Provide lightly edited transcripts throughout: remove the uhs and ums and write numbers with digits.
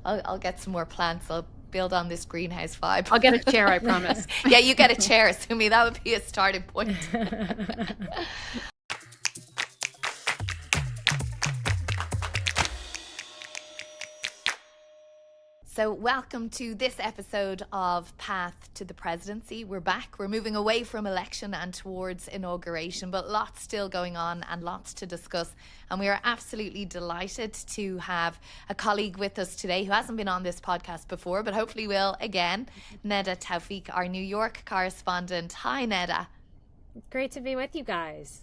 I'll get some more plants. I'll build on this greenhouse vibe. I'll get a chair, I promise. Yeah, you get a chair, Sumi. That would be a starting point. So welcome to this episode of Path to the Presidency. We're back. We're moving away from election and towards inauguration, but lots still going on and lots to discuss. And we are absolutely delighted to have a colleague with us today who hasn't been on this podcast before, but hopefully will again. Nada Tawfik, our New York correspondent. Hi, Nada. Great to be with you guys.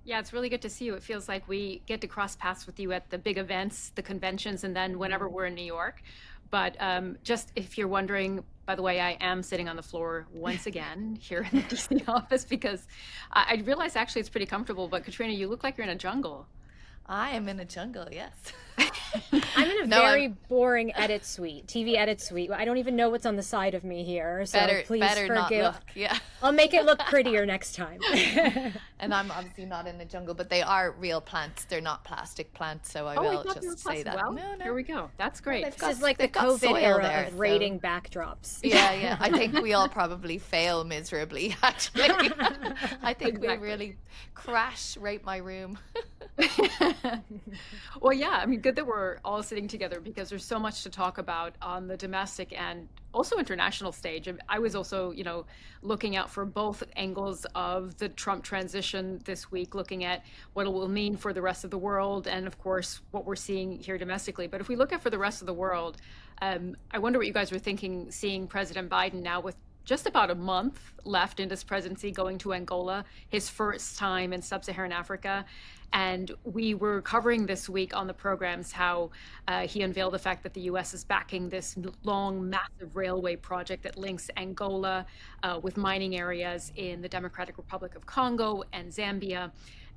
Yeah, it's really good to see you. It feels like we get to cross paths with you at the big events, the conventions, and then whenever we're in New York. But just if you're wondering, by the way, I am sitting on the floor once again here in the DC office because I realize actually it's pretty comfortable. But Caitríona, you look like you're in a jungle. I am in a jungle, yes. I'm in a very boring edit suite, TV edit suite. I don't even know what's on the side of me here, so please forgive. Not look, yeah. I'll make it look prettier next time. And I'm obviously not in the jungle, but they are real plants. They're not plastic plants, so I will just say that. Well, no. Here we go. That's great. This is like the COVID era of rating backdrops. Yeah. I think we all probably fail miserably, actually. I think we really rate my room. Well, yeah, I mean, good that we're all sitting together because there's so much to talk about on the domestic and also international stage. I was also, looking out for both angles of the Trump transition this week, looking at what it will mean for the rest of the world and, of course, what we're seeing here domestically. But if we look at for the rest of the world, I wonder what you guys were thinking seeing President Biden now with just about a month left in his presidency going to Angola, his first time in sub-Saharan Africa. And we were covering this week on the programs how he unveiled the fact that the U.S. is backing this long, massive railway project that links Angola with mining areas in the Democratic Republic of Congo and Zambia.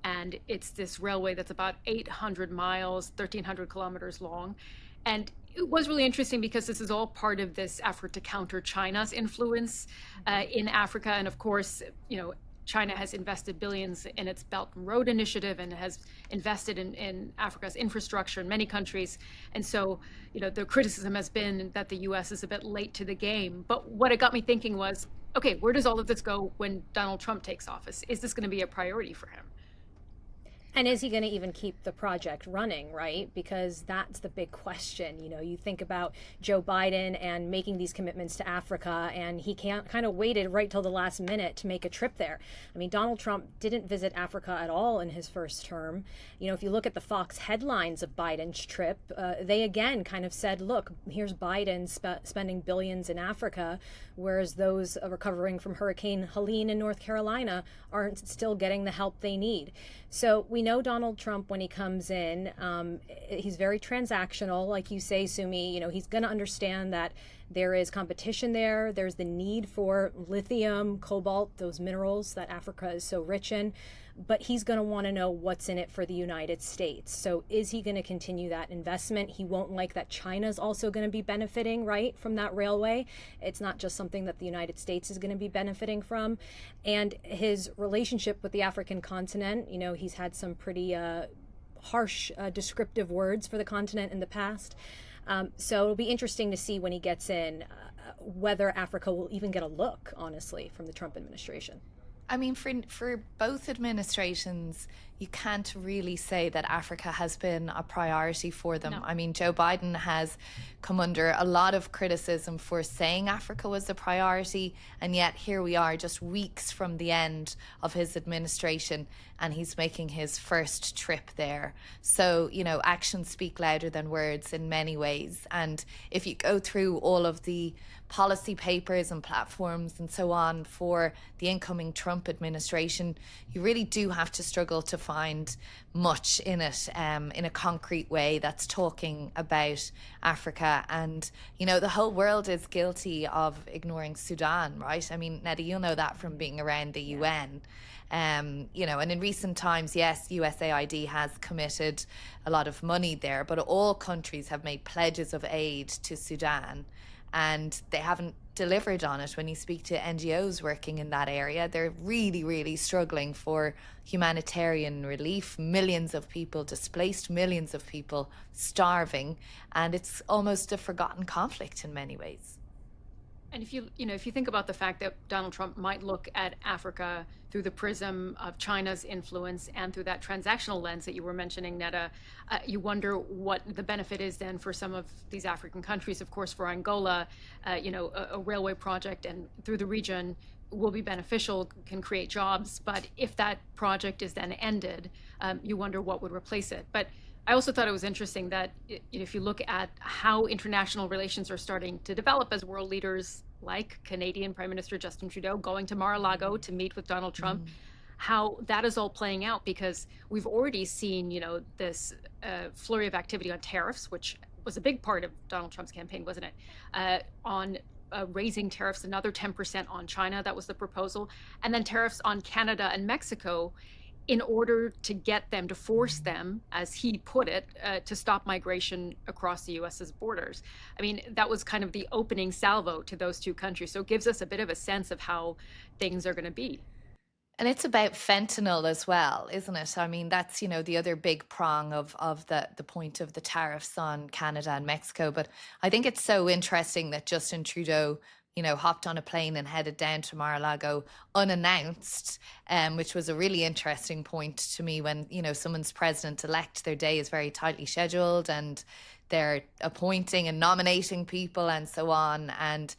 And it's this railway that's about 800 miles, 1,300 kilometers long. And it was really interesting because this is all part of this effort to counter China's influence in Africa. And of course, China has invested billions in its Belt and Road Initiative and has invested in Africa's infrastructure in many countries. And so, the criticism has been that the U.S. is a bit late to the game. But what it got me thinking was, okay, where does all of this go when Donald Trump takes office? Is this going to be a priority for him? And is he going to even keep the project running, right? Because that's the big question. You think about Joe Biden and making these commitments to Africa, and he kind of waited right till the last minute to make a trip there. I mean, Donald Trump didn't visit Africa at all in his first term. If you look at the Fox headlines of Biden's trip, they again kind of said, look, here's Biden spending billions in Africa, whereas those recovering from Hurricane Helene in North Carolina aren't still getting the help they need. So we know Donald Trump, when he comes in, he's very transactional, like you say, Sumi. He's going to understand that there is competition there. There's the need for lithium, cobalt, those minerals that Africa is so rich in. But he's going to want to know what's in it for the United States. So is he going to continue that investment? He won't like that China's also going to be benefiting, right, from that railway. It's not just something that the United States is going to be benefiting from. And his relationship with the African continent, he's had some pretty harsh descriptive words for the continent in the past. So it'll be interesting to see when he gets in whether Africa will even get a look, honestly, from the Trump administration. I mean, for both administrations, you can't really say that Africa has been a priority for them. No. I mean, Joe Biden has come under a lot of criticism for saying Africa was a priority, and yet here we are just weeks from the end of his administration, and he's making his first trip there. So, actions speak louder than words in many ways. And if you go through all of the policy papers and platforms and so on for the incoming Trump administration, you really do have to struggle to find much in it in a concrete way that's talking about Africa. And, the whole world is guilty of ignoring Sudan, right? I mean, Neda, you'll know that from being around the UN. And in recent times, yes, USAID has committed a lot of money there, but all countries have made pledges of aid to Sudan. and they haven't delivered on it. When you speak to NGOs working in that area, they're really, really struggling for humanitarian relief. Millions of people displaced, millions of people starving, and it's almost a forgotten conflict in many ways. And if you think about the fact that Donald Trump might look at Africa through the prism of China's influence and through that transactional lens that you were mentioning, Netta, you wonder what the benefit is then for some of these African countries. Of course, for Angola, a railway project and through the region will be beneficial, can create jobs. But if that project is then ended, you wonder what would replace it. But I also thought it was interesting that if you look at how international relations are starting to develop as world leaders like Canadian Prime Minister Justin Trudeau going to Mar-a-Lago to meet with Donald Trump, how that is all playing out, because we've already seen, this flurry of activity on tariffs, which was a big part of Donald Trump's campaign, wasn't it? On raising tariffs, another 10% on China, that was the proposal, and then tariffs on Canada and Mexico, in order to get them, to force them, as he put it, to stop migration across the US's borders. I mean, that was kind of the opening salvo to those two countries. So it gives us a bit of a sense of how things are going to be. And it's about fentanyl as well, isn't it? I mean, that's, the other big prong of the point of the tariffs on Canada and Mexico. But I think it's so interesting that Justin Trudeau hopped on a plane and headed down to Mar-a-Lago unannounced, which was a really interesting point to me when, someone's president-elect, their day is very tightly scheduled and they're appointing and nominating people and so on. And,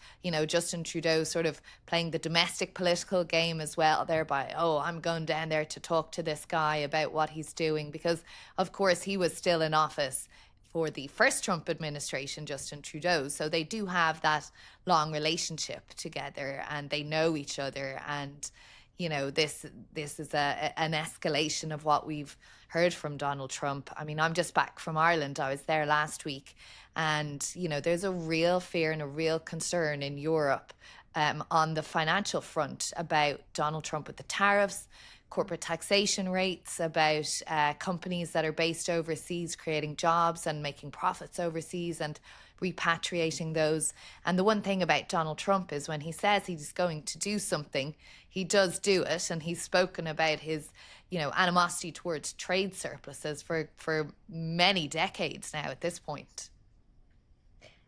Justin Trudeau sort of playing the domestic political game as well, thereby, I'm going down there to talk to this guy about what he's doing, because, of course, he was still in office for the first Trump administration, Justin Trudeau. So they do have that long relationship together and they know each other. And, this is an escalation of what we've heard from Donald Trump. I mean, I'm just back from Ireland. I was there last week. And, there's a real fear and a real concern in Europe on the financial front about Donald Trump with the tariffs, corporate taxation rates, about companies that are based overseas creating jobs and making profits overseas and repatriating those. And the one thing about Donald Trump is when he says he's going to do something, he does do it. And he's spoken about his, animosity towards trade surpluses for many decades now at this point.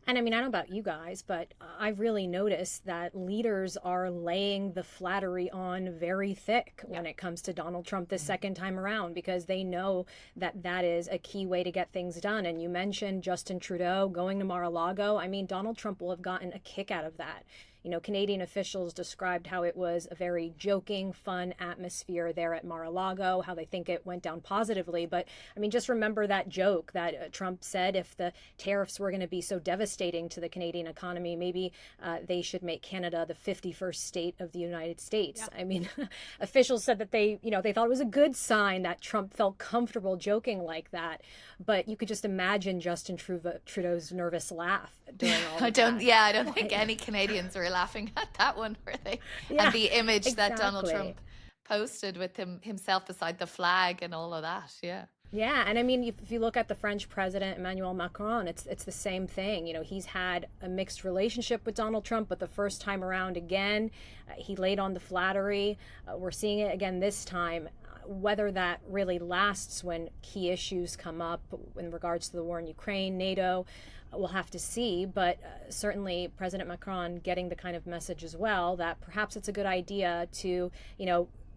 And I mean, I don't know about you guys, but I've really noticed that leaders are laying the flattery on very thick when it comes to Donald Trump this second time around, because they know that that is a key way to get things done. And you mentioned Justin Trudeau going to Mar-a-Lago. I mean, Donald Trump will have gotten a kick out of that. Canadian officials described how it was a very joking, fun atmosphere there at Mar-a-Lago, how they think it went down positively. But I mean, just remember that joke that Trump said if the tariffs were going to be so devastating to the Canadian economy, maybe they should make Canada the 51st state of the United States. Yeah. I mean, officials said that they thought it was a good sign that Trump felt comfortable joking like that. But you could just imagine Justin Trudeau's nervous laugh during all of that. I don't think any Canadians were laughing at that one, were they? Yeah, and the image exactly. that Donald Trump posted with himself beside the flag and all of that. Yeah, and I mean, if you look at the French president, Emmanuel Macron, it's the same thing. He's had a mixed relationship with Donald Trump, but the first time around again, he laid on the flattery. We're seeing it again this time. Whether that really lasts when key issues come up in regards to the war in Ukraine, NATO, we'll have to see. But certainly President Macron getting the kind of message as well that perhaps it's a good idea to,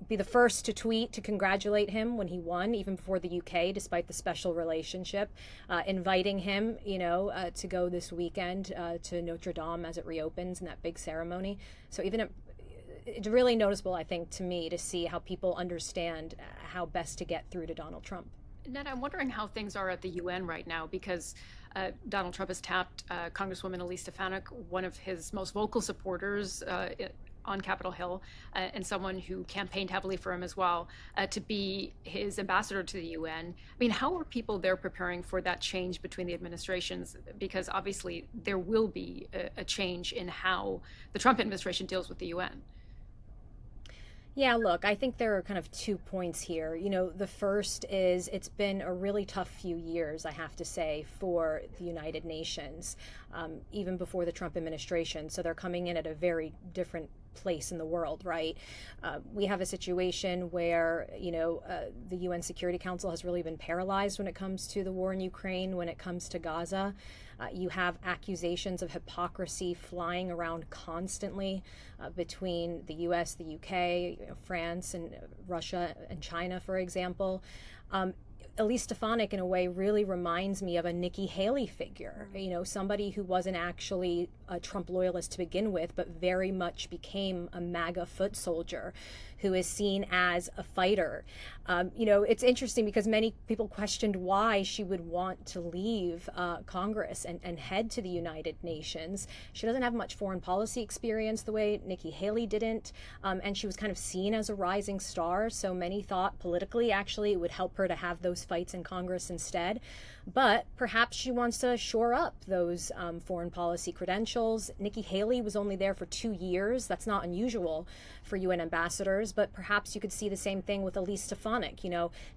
be the first to tweet to congratulate him when he won, even before the UK, despite the special relationship, inviting him, to go this weekend to Notre Dame as it reopens in that big ceremony. So even it's really noticeable, I think, to me, to see how people understand how best to get through to Donald Trump. Ned, I'm wondering how things are at the UN right now, because Donald Trump has tapped Congresswoman Elise Stefanik, one of his most vocal supporters on Capitol Hill, and someone who campaigned heavily for him as well, to be his ambassador to the UN. I mean, how are people there preparing for that change between the administrations? Because obviously there will be a change in how the Trump administration deals with the UN. Yeah, look, I think there are kind of 2 points here. The first is it's been a really tough few years, I have to say, for the United Nations, even before the Trump administration. So they're coming in at a very different place in the world, right? We have a situation where, the UN Security Council has really been paralyzed when it comes to the war in Ukraine, when it comes to Gaza. You have accusations of hypocrisy flying around constantly between the US, the UK, France, and Russia and China, for example. Elise Stefanik, in a way, really reminds me of a Nikki Haley figure, somebody who wasn't actually a Trump loyalist to begin with, but very much became a MAGA foot soldier who is seen as a fighter. It's interesting because many people questioned why she would want to leave Congress and head to the United Nations. She doesn't have much foreign policy experience the way Nikki Haley didn't, and she was kind of seen as a rising star, so many thought politically, actually, it would help her to have those fights in Congress instead. But perhaps she wants to shore up those foreign policy credentials. Nikki Haley was only there for 2 years. That's not unusual for UN ambassadors, but perhaps you could see the same thing with Elise Stefanik,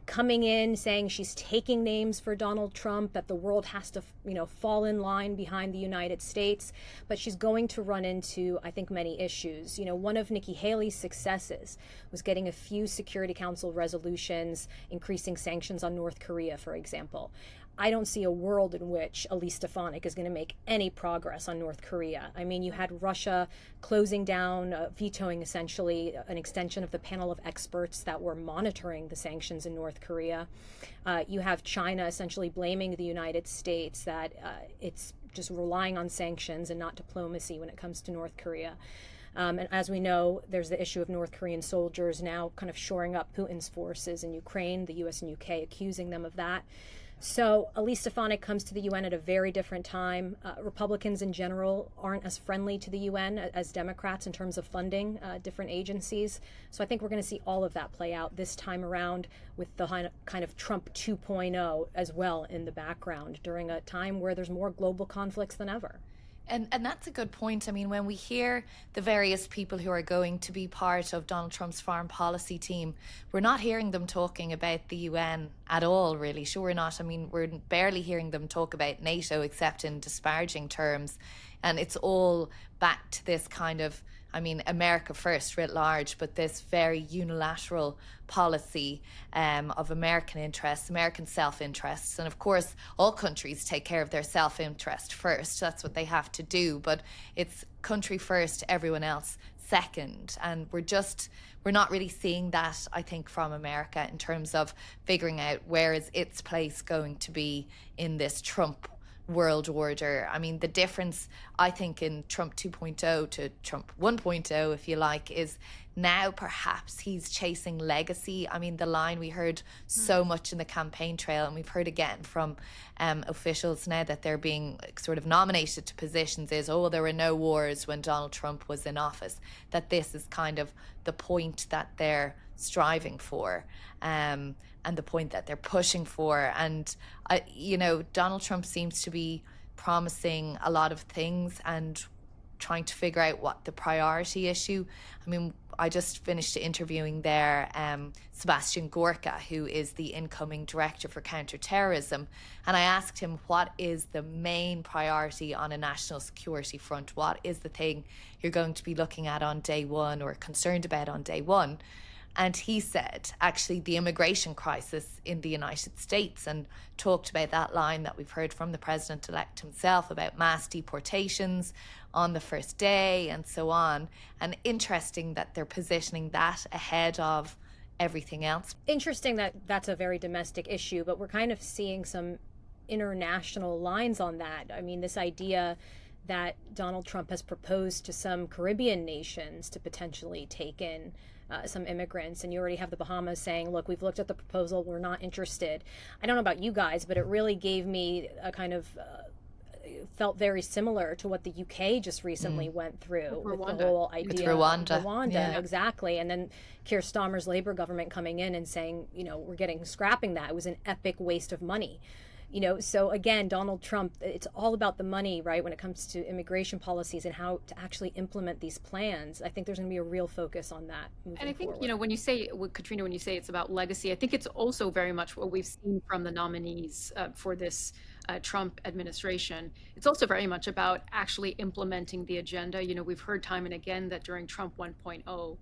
coming in saying she's taking names for Donald Trump, that the world has to, fall in line behind the United States. But she's going to run into, I think, many issues. One of Nikki Haley's successes was getting a few Security Council resolutions, increasing sanctions on North Korea, for example. I don't see a world in which Elise Stefanik is going to make any progress on North Korea. I mean, you had Russia closing down, vetoing essentially an extension of the panel of experts that were monitoring the sanctions in North Korea. You have China essentially blaming the United States that it's just relying on sanctions and not diplomacy when it comes to North Korea. And as we know, there's the issue of North Korean soldiers now kind of shoring up Putin's forces in Ukraine, the US and UK accusing them of that. So Elise Stefanik comes to the UN at a very different time. Republicans in general aren't as friendly to the UN as Democrats in terms of funding different agencies. So I think we're going to see all of that play out this time around with the kind of Trump 2.0 as well in the background during a time where there's more global conflicts than ever. And that's a good point. I mean, when we hear the various people who are going to be part of Donald Trump's foreign policy team, we're not hearing them talking about the UN at all, really. Sure, we're not. I mean, we're barely hearing them talk about NATO except in disparaging terms. And it's all back to this kind of, America first writ large, but this very unilateral policy of American interests, American self-interests. And of course, all countries take care of their self-interest first. That's what they have to do. But it's country first, everyone else second. And we're not really seeing that, I think, from America in terms of figuring out where is its place going to be in this Trump world order. I mean, the difference, I think, in Trump 2.0 to Trump 1.0, if you like, is now perhaps he's chasing legacy. I mean, the line we heard so much in the campaign trail, and we've heard again from officials now that they're being sort of nominated to positions is, there were no wars when Donald Trump was in office, that this is kind of the point that they're striving for. And the point that they're pushing for. And, Donald Trump seems to be promising a lot of things and trying to figure out what the priority issue. I mean, I just finished interviewing there Sebastian Gorka, who is the incoming director for counterterrorism. And I asked him, what is the main priority on a national security front? What is the thing you're going to be looking at on day one or concerned about on day one? And he said, actually, the immigration crisis in the United States, and talked about that line that we've heard from the president-elect himself about mass deportations on the first day and so on. And interesting that they're positioning that ahead of everything else. Interesting that that's a very domestic issue, but we're kind of seeing some international lines on that. I mean, this idea that Donald Trump has proposed to some Caribbean nations to potentially take in some immigrants, and you already have the Bahamas saying, look, we've looked at the proposal, we're not interested. I don't know about you guys, but it really gave me a kind of felt very similar to what the UK just recently went through with the whole idea with Rwanda. Yeah. Exactly. And then Keir Starmer's Labour government coming in and saying, we're scrapping that. It was an epic waste of money. So again, Donald Trump, it's all about the money, right? When it comes to immigration policies and how to actually implement these plans, I think there's going to be a real focus on that moving And I think, forward. when you say, Caitríona, when you say it's about legacy, I think it's also very much what we've seen from the nominees for this Trump administration. It's also very much about actually implementing the agenda. We've heard time and again that during Trump 1.0,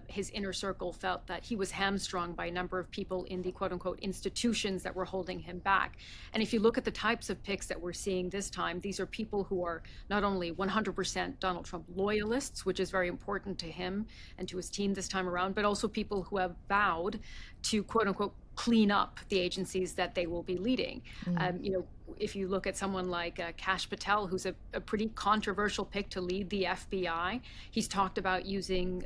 his inner circle felt that he was hamstrung by a number of people in the quote unquote institutions that were holding him back. And if you look at the types of picks that we're seeing this time, these are people who are not only 100% Donald Trump loyalists, which is very important to him and to his team this time around, but also people who have vowed to quote unquote clean up the agencies that they will be leading. If you look at someone like Kash Patel, who's a pretty controversial pick to lead the FBI, he's talked about using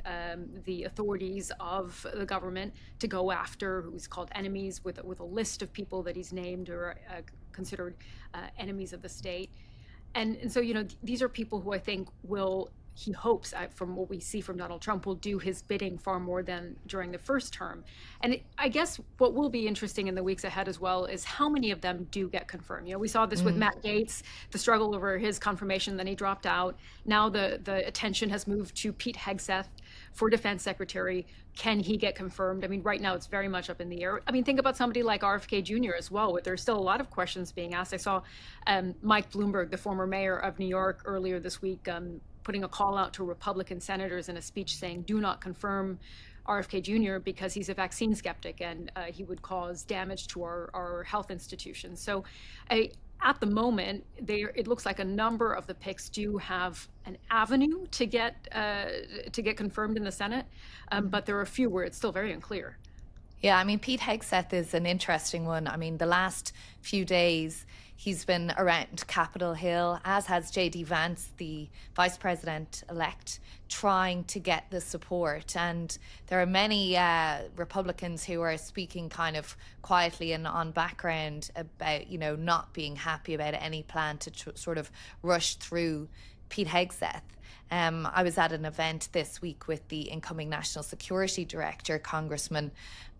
the authorities of the government to go after who's called enemies with a list of people that he's named or considered enemies of the state. And so, these are people who I think he hopes, from what we see from Donald Trump, will do his bidding far more than during the first term. And I guess what will be interesting in the weeks ahead as well is how many of them do get confirmed. We saw this with Matt Gaetz, the struggle over his confirmation, then he dropped out. Now the attention has moved to Pete Hegseth for Defense Secretary. Can he get confirmed? Right now it's very much up in the air. Think about somebody like RFK Jr. as well, where there's still a lot of questions being asked. I saw Mike Bloomberg, the former mayor of New York, earlier this week, putting a call out to Republican senators in a speech saying, do not confirm RFK Jr. because he's a vaccine skeptic and he would cause damage to our health institutions. So at the moment, it looks like a number of the picks do have an avenue to get confirmed in the Senate, but there are a few where it's still very unclear. Yeah, Pete Hegseth is an interesting one. The last few days, he's been around Capitol Hill, as has J.D. Vance, the vice president-elect, trying to get the support. And there are many Republicans who are speaking kind of quietly and on background about, not being happy about any plan to sort of rush through Pete Hegseth. I was at an event this week with the incoming National Security Director, Congressman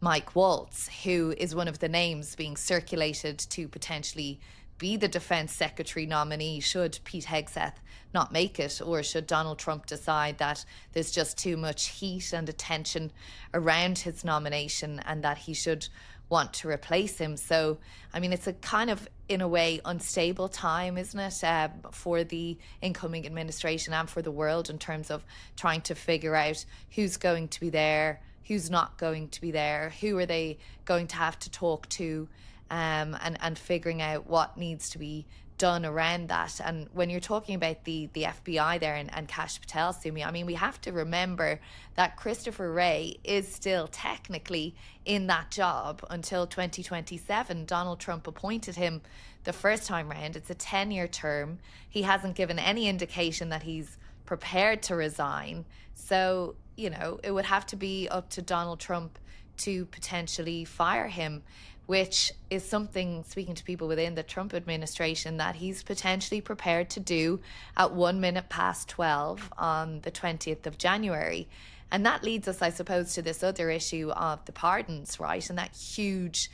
Mike Waltz, who is one of the names being circulated to potentially be the Defense Secretary nominee should Pete Hegseth not make it, or should Donald Trump decide that there's just too much heat and attention around his nomination and that he should want to replace him. So, it's a kind of, in a way, unstable time, isn't it, for the incoming administration and for the world in terms of trying to figure out who's going to be there, who's not going to be there, who are they going to have to talk to, and figuring out what needs to be done around that. And when you're talking about the FBI there and Kash Patel, Sumi, we have to remember that Christopher Wray is still technically in that job until 2027. Donald Trump appointed him the first time round. It's a 10-year term. He hasn't given any indication that he's prepared to resign. So, it would have to be up to Donald Trump to potentially fire him, which is something, speaking to people within the Trump administration, that he's potentially prepared to do at 12 on the 20th of January. And that leads us, I suppose, to this other issue of the pardons, right? And that huge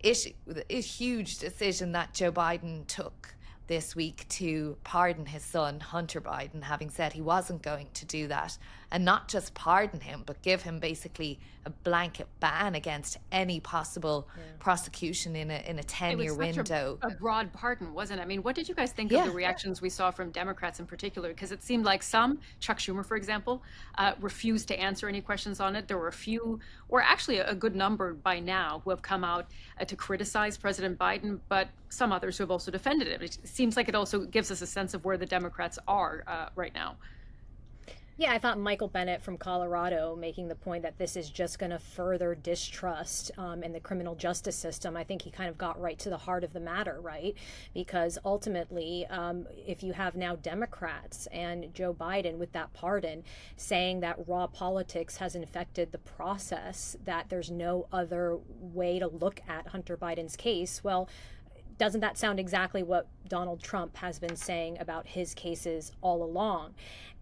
issue, a huge decision that Joe Biden took this week to pardon his son, Hunter Biden, having said he wasn't going to do that. And not just pardon him, but give him basically a blanket ban against any possible prosecution in a 10-year window. A broad pardon, wasn't it? What did you guys think of the reactions we saw from Democrats in particular? Because it seemed like some, Chuck Schumer, for example, refused to answer any questions on it. There were a few, or actually a good number by now, who have come out to criticize President Biden, but some others who have also defended it. It seems like it also gives us a sense of where the Democrats are right now. Yeah, I thought Michael Bennet from Colorado making the point that this is just going to further distrust in the criminal justice system. I think he kind of got right to the heart of the matter, right? Because ultimately, if you have now Democrats and Joe Biden with that pardon saying that raw politics has infected the process, that there's no other way to look at Hunter Biden's case, well, doesn't that sound exactly what Donald Trump has been saying about his cases all along?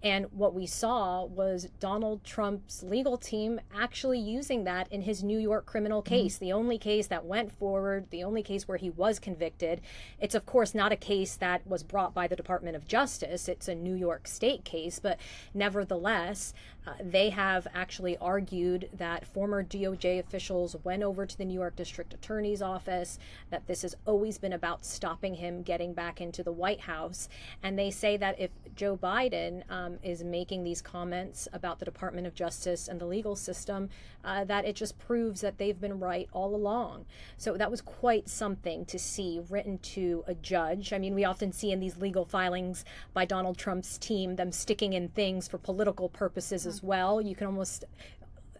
And what we saw was Donald Trump's legal team actually using that in his New York criminal case, the only case that went forward, the only case where he was convicted. It's, of course, not a case that was brought by the Department of Justice. It's a New York State case, but nevertheless, they have actually argued that former DOJ officials went over to the New York District Attorney's office, that this has always been about stopping him getting back into the White House. And they say that if Joe Biden is making these comments about the Department of Justice and the legal system, that it just proves that they've been right all along. So that was quite something to see written to a judge. I mean, we often see in these legal filings by Donald Trump's team them sticking in things for political purposes as well. You can almost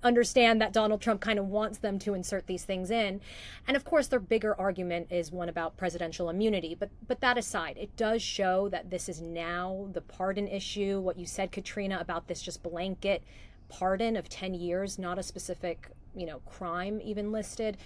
understand that Donald Trump kind of wants them to insert these things in. And of course, their bigger argument is one about presidential immunity. But that aside, it does show that this is now the pardon issue. What you said, Caitríona, about this just blanket pardon of 10 years, not a specific, crime even listed,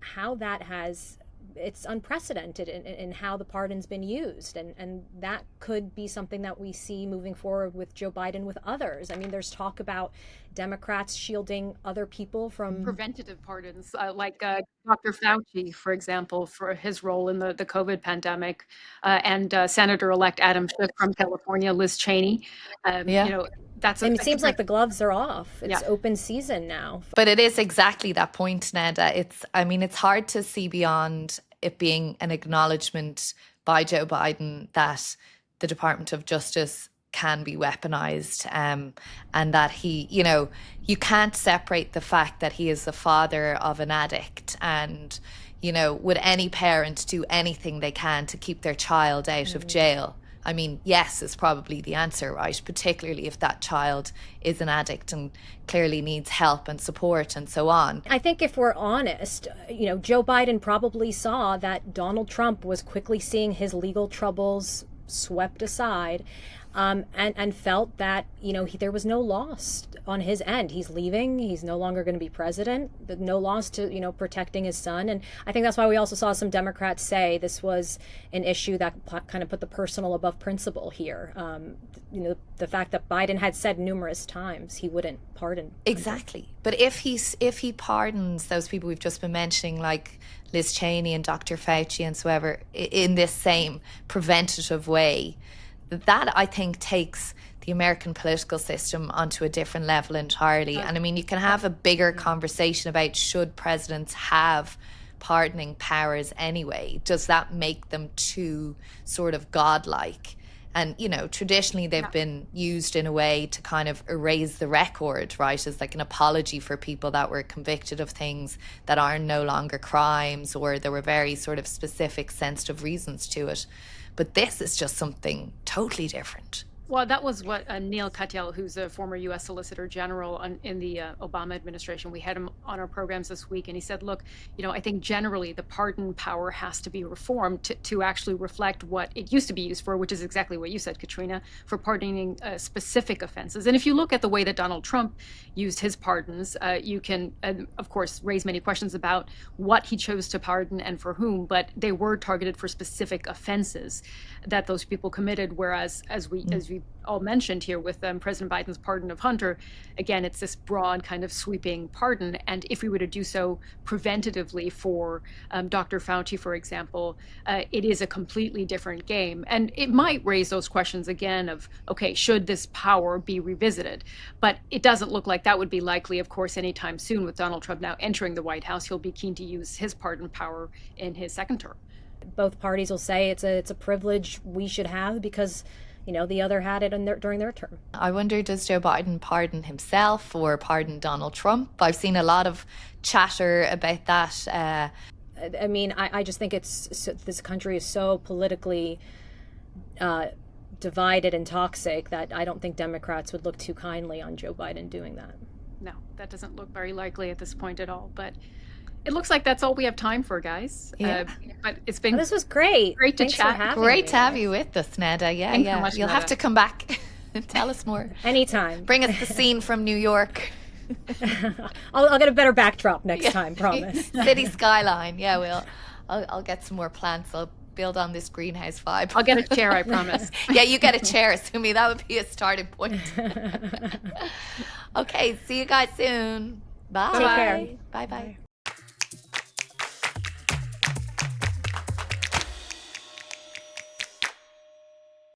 how that has, it's unprecedented in how the pardon's been used. And that could be something that we see moving forward with Joe Biden with others. I mean, there's talk about Democrats shielding other people from preventative pardons, like Dr. Fauci, for example, for his role in the COVID pandemic, and Senator-elect Adam Schiff from California, Liz Cheney. It seems like the gloves are off. It's open season now. But it is exactly that point, Neda. It's hard to see beyond it being an acknowledgement by Joe Biden that the Department of Justice can be weaponized, and that he, you can't separate the fact that he is the father of an addict, and, would any parent do anything they can to keep their child out of jail? I mean, yes is probably the answer, right? Particularly if that child is an addict and clearly needs help and support and so on. I think if we're honest, Joe Biden probably saw that Donald Trump was quickly seeing his legal troubles swept aside, and felt that, there was no loss on his end. He's leaving. He's no longer going to be president. No loss to, protecting his son. And I think that's why we also saw some Democrats say this was an issue that kind of put the personal above principle here. The fact that Biden had said numerous times he wouldn't pardon. Exactly. But if he pardons those people we've just been mentioning, like Liz Cheney and Dr. Fauci and so ever, in this same preventative way, that I think takes the American political system onto a different level entirely. And I mean, you can have a bigger conversation about should presidents have pardoning powers anyway? Does that make them too sort of godlike? And, traditionally they've been used in a way to kind of erase the record, right? As like an apology for people that were convicted of things that are no longer crimes, or there were very sort of specific, sensitive reasons to it. But this is just something totally different. Well, that was what Neil Katyal, who's a former U.S. Solicitor General in the Obama administration, we had him on our programs this week, and he said, look, I think generally the pardon power has to be reformed to actually reflect what it used to be used for, which is exactly what you said, Caitríona, for pardoning specific offenses. And if you look at the way that Donald Trump used his pardons, you can, of course, raise many questions about what he chose to pardon and for whom, but they were targeted for specific offenses that those people committed, whereas as we all mentioned here with President Biden's pardon of Hunter, again, it's this broad kind of sweeping pardon. And if we were to do so preventatively for Dr. Fauci, for example, it is a completely different game. And it might raise those questions again of, okay, should this power be revisited? But it doesn't look like that would be likely, of course, anytime soon. With Donald Trump now entering the White House, he'll be keen to use his pardon power in his second term. Both parties will say it's a privilege we should have because the other had it during their term. I wonder, does Joe Biden pardon himself or pardon Donald Trump? I've seen a lot of chatter about that. I just think this country is so politically divided and toxic that I don't think Democrats would look too kindly on Joe Biden doing that. No, that doesn't look very likely at this point at all. But it looks like that's all we have time for, guys. Yeah. But it's been this was great. Great to Thanks chat. Great to have you with us, Neda. Yeah, Thanks so much, You'll Neda. have to come back and tell us more. Anytime. Bring us the scene from New York. I'll get a better backdrop next time, promise. City skyline. Yeah, I'll get some more plants. I'll build on this greenhouse vibe. I'll get a chair, I promise. Yeah, you get a chair, Sumi. That would be a starting point. Okay, see you guys soon. Bye. Take care. Bye-bye.